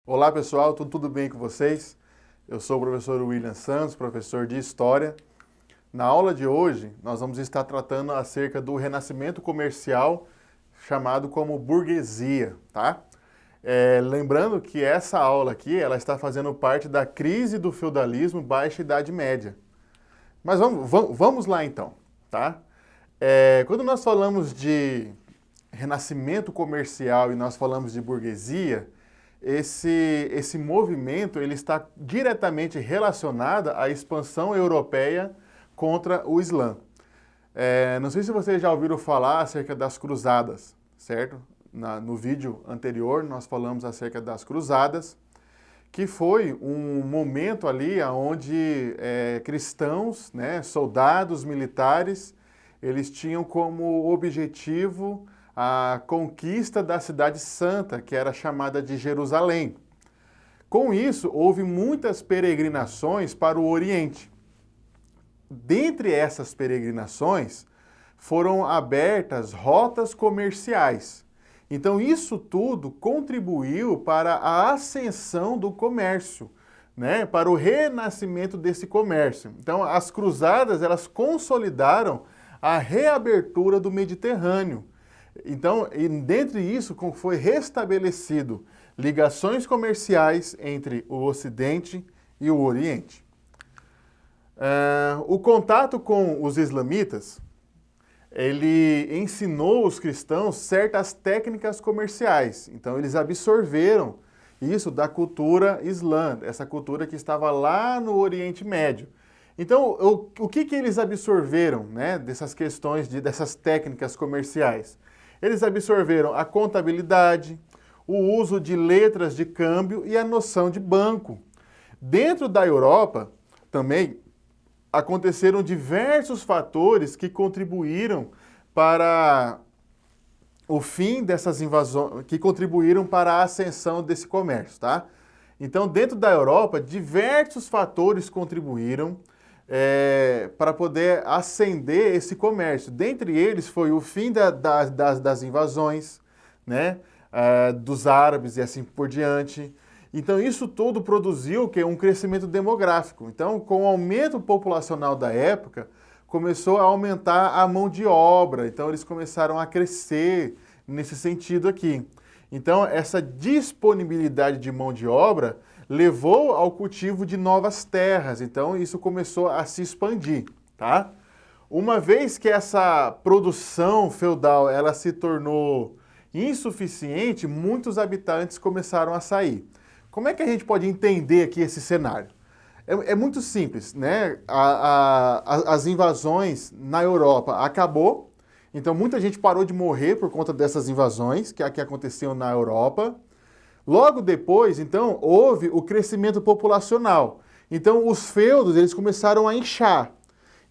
Olá pessoal, tudo bem com vocês? Eu sou o professor William Santos, professor de História. Na aula de hoje, nós vamos estar tratando acerca do renascimento comercial, chamado como burguesia, tá? Lembrando que essa aula aqui, ela está fazendo parte da crise do feudalismo Baixa Idade Média. Mas vamos lá então, tá? Quando nós falamos de renascimento comercial e nós falamos de burguesia, esse movimento ele está diretamente relacionado à expansão europeia contra o Islã. Não sei se vocês já ouviram falar acerca das cruzadas, certo? No vídeo anterior nós falamos acerca das cruzadas, que foi um momento ali onde cristãos, né, soldados, militares, eles tinham como objetivo a conquista da cidade santa, que era chamada de Jerusalém. Com isso, houve muitas peregrinações para o Oriente. Dentre essas peregrinações, foram abertas rotas comerciais. Então, isso tudo contribuiu para a ascensão do comércio, né? Para o renascimento desse comércio. Então, as cruzadas, elas consolidaram a reabertura do Mediterrâneo. Então, dentre isso, foi restabelecido ligações comerciais entre o Ocidente e o Oriente. O contato com os islamitas, ele ensinou os cristãos certas técnicas comerciais. Então, eles absorveram isso da cultura islã, essa cultura que estava lá no Oriente Médio. Então, o que eles absorveram, né, dessas questões, dessas técnicas comerciais? Eles absorveram a contabilidade, o uso de letras de câmbio e a noção de banco. Dentro da Europa, também, aconteceram diversos fatores que contribuíram para o fim dessas invasões, que contribuíram para a ascensão desse comércio, tá? Então, dentro da Europa, diversos fatores contribuíram para poder ascender esse comércio. Dentre eles foi o fim das invasões, né, dos árabes e assim por diante. Então isso tudo produziu um crescimento demográfico. Então, com o aumento populacional da época, começou a aumentar a mão de obra. Então eles começaram a crescer nesse sentido aqui. Então essa disponibilidade de mão de obra levou ao cultivo de novas terras, então isso começou a se expandir, tá? Uma vez que essa produção feudal ela se tornou insuficiente, muitos habitantes começaram a sair. Como é que a gente pode entender aqui esse cenário? É muito simples, né? As invasões na Europa acabou, então muita gente parou de morrer por conta dessas invasões que aconteciam na Europa. Logo depois, então, houve o crescimento populacional. Então, os feudos, eles começaram a inchar.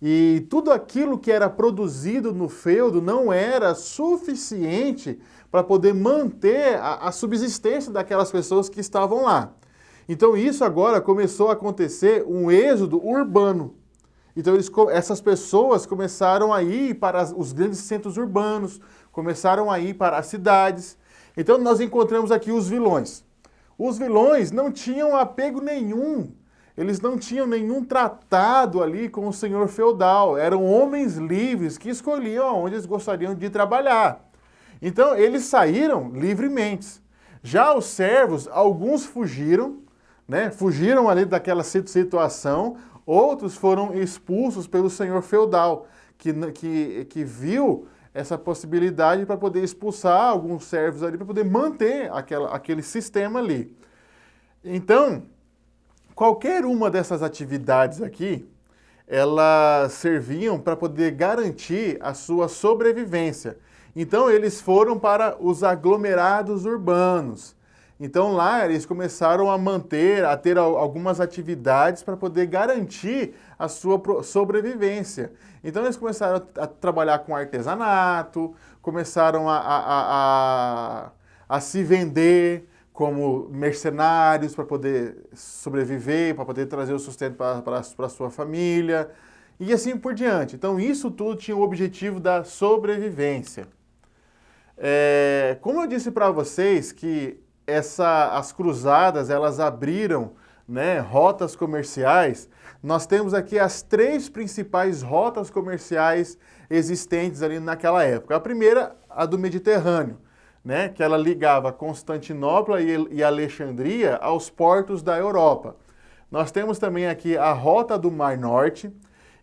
E tudo aquilo que era produzido no feudo não era suficiente para poder manter a subsistência daquelas pessoas que estavam lá. Então, isso agora começou a acontecer um êxodo urbano. Então, essas pessoas começaram a ir para os grandes centros urbanos, começaram a ir para as cidades. Então nós encontramos aqui os vilões. Os vilões não tinham apego nenhum, eles não tinham nenhum tratado ali com o senhor feudal, eram homens livres que escolhiam aonde eles gostariam de trabalhar. Então eles saíram livremente. Já os servos, alguns fugiram, né? Fugiram ali daquela situação, outros foram expulsos pelo senhor feudal, que viu essa possibilidade para poder expulsar alguns servos ali, para poder manter aquele sistema ali. Então, qualquer uma dessas atividades aqui, elas serviam para poder garantir a sua sobrevivência. Então, eles foram para os aglomerados urbanos. Então, lá eles começaram a ter algumas atividades para poder garantir a sua sobrevivência. Então, eles começaram a trabalhar com artesanato, começaram a se vender, como mercenários para poder sobreviver, para poder trazer o sustento para a sua família e assim por diante. Então isso tudo tinha o objetivo da sobrevivência. Como eu disse para vocês que as cruzadas elas abriram, né, rotas comerciais, nós temos aqui as 3 principais rotas comerciais existentes ali naquela época. A primeira, a do Mediterrâneo, né, que ela ligava Constantinopla e Alexandria aos portos da Europa. Nós temos também aqui a Rota do Mar Norte,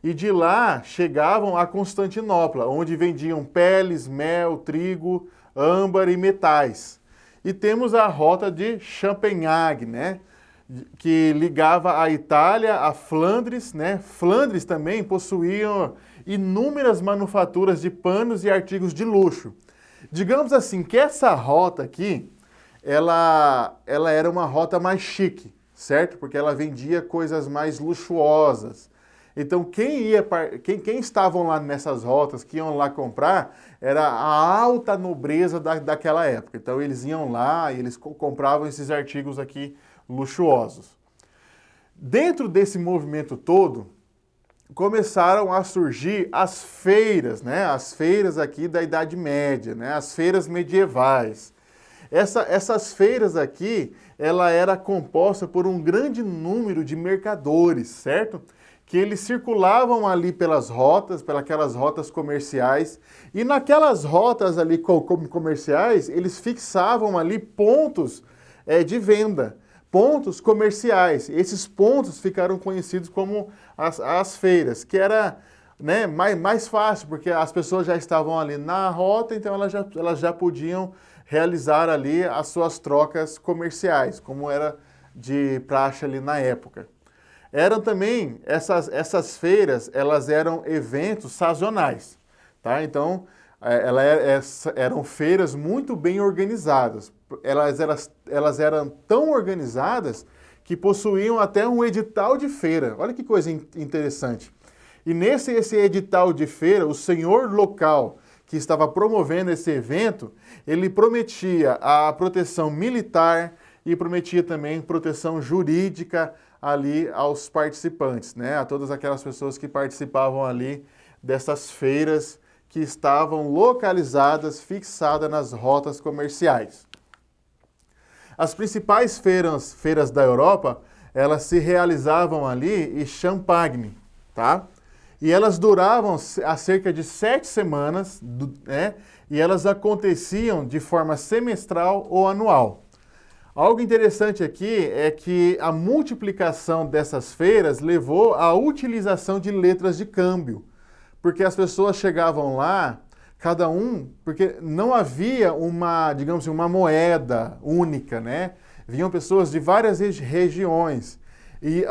e de lá chegavam a Constantinopla, onde vendiam peles, mel, trigo, âmbar e metais. E temos a Rota de Champagnat, né, que ligava a Itália a Flandres, né? Flandres também possuía inúmeras manufaturas de panos e artigos de luxo. Digamos assim que essa rota aqui, ela era uma rota mais chique, certo? Porque ela vendia coisas mais luxuosas. Então quem estavam lá nessas rotas, que iam lá comprar, era a alta nobreza daquela época. Então eles iam lá e eles compravam esses artigos aqui luxuosos. Dentro desse movimento todo, começaram a surgir as feiras, né? As feiras aqui da Idade Média, né? As feiras medievais. Essas feiras aqui, ela era composta por um grande número de mercadores, certo? Que eles circulavam ali pelas aquelas rotas comerciais, e naquelas rotas ali comerciais, eles fixavam ali pontos de venda, pontos comerciais. Esses pontos ficaram conhecidos como as feiras, que era, né, mais fácil, porque as pessoas já estavam ali na rota, então elas já podiam realizar ali as suas trocas comerciais, como era de praxe ali na época. Eram também, essas feiras, elas eram eventos sazonais, tá? Então, eram feiras muito bem organizadas. Elas eram tão organizadas que possuíam até um edital de feira. Olha que coisa interessante. E esse edital de feira, o senhor local que estava promovendo esse evento, ele prometia a proteção militar e prometia também proteção jurídica ali aos participantes, né? A todas aquelas pessoas que participavam ali dessas feiras que estavam localizadas, fixadas nas rotas comerciais. As principais feiras da Europa, elas se realizavam ali em Champagne, tá? E elas duravam há cerca de 7 semanas, né? E elas aconteciam de forma semestral ou anual. Algo interessante aqui é que a multiplicação dessas feiras levou à utilização de letras de câmbio, porque as pessoas chegavam lá, cada um, porque não havia digamos assim, uma moeda única, né? Vinham pessoas de várias regiões e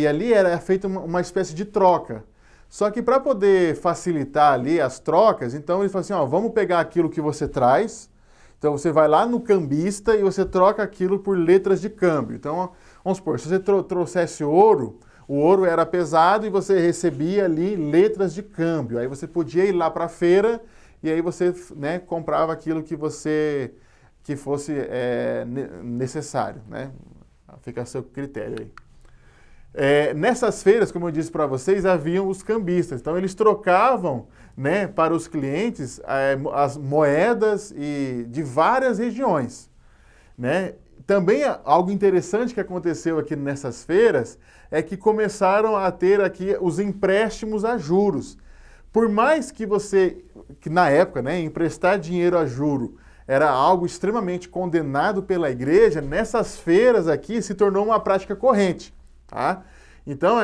ali era feita uma espécie de troca. Só que para poder facilitar ali as trocas, então eles falaram assim, ó, vamos pegar aquilo que você traz. Então você vai lá no cambista e você troca aquilo por letras de câmbio. Então, vamos supor, se você trouxesse ouro, o ouro era pesado e você recebia ali letras de câmbio. Aí você podia ir lá para a feira e aí você, né, comprava aquilo que fosse necessário, né? Fica a seu critério aí. Nessas feiras, como eu disse para vocês, haviam os cambistas. Então eles trocavam, né, para os clientes as moedas de várias regiões, né? Também algo interessante que aconteceu aqui nessas feiras é que começaram a ter aqui os empréstimos a juros. Por mais que na época, né, emprestar dinheiro a juro era algo extremamente condenado pela igreja, nessas feiras aqui se tornou uma prática corrente, tá? Então,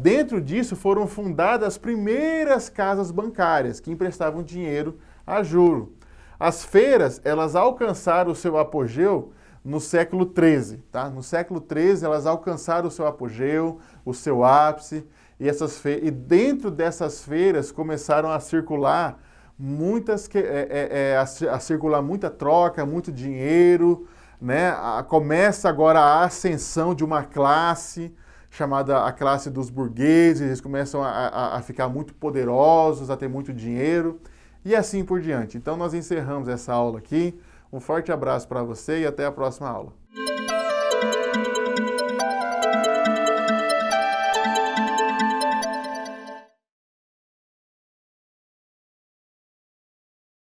dentro disso foram fundadas as primeiras casas bancárias que emprestavam dinheiro a juro. As feiras, elas alcançaram o seu apogeu no século XIII, tá? No século XIII, elas alcançaram o seu apogeu, o seu ápice, e dentro dessas feiras começaram a circular muita troca, muito dinheiro, né? Começa agora a ascensão de uma classe chamada a classe dos burgueses, eles começam a ficar muito poderosos, a ter muito dinheiro, e assim por diante. Então nós encerramos essa aula aqui. Um forte abraço para você e até a próxima aula.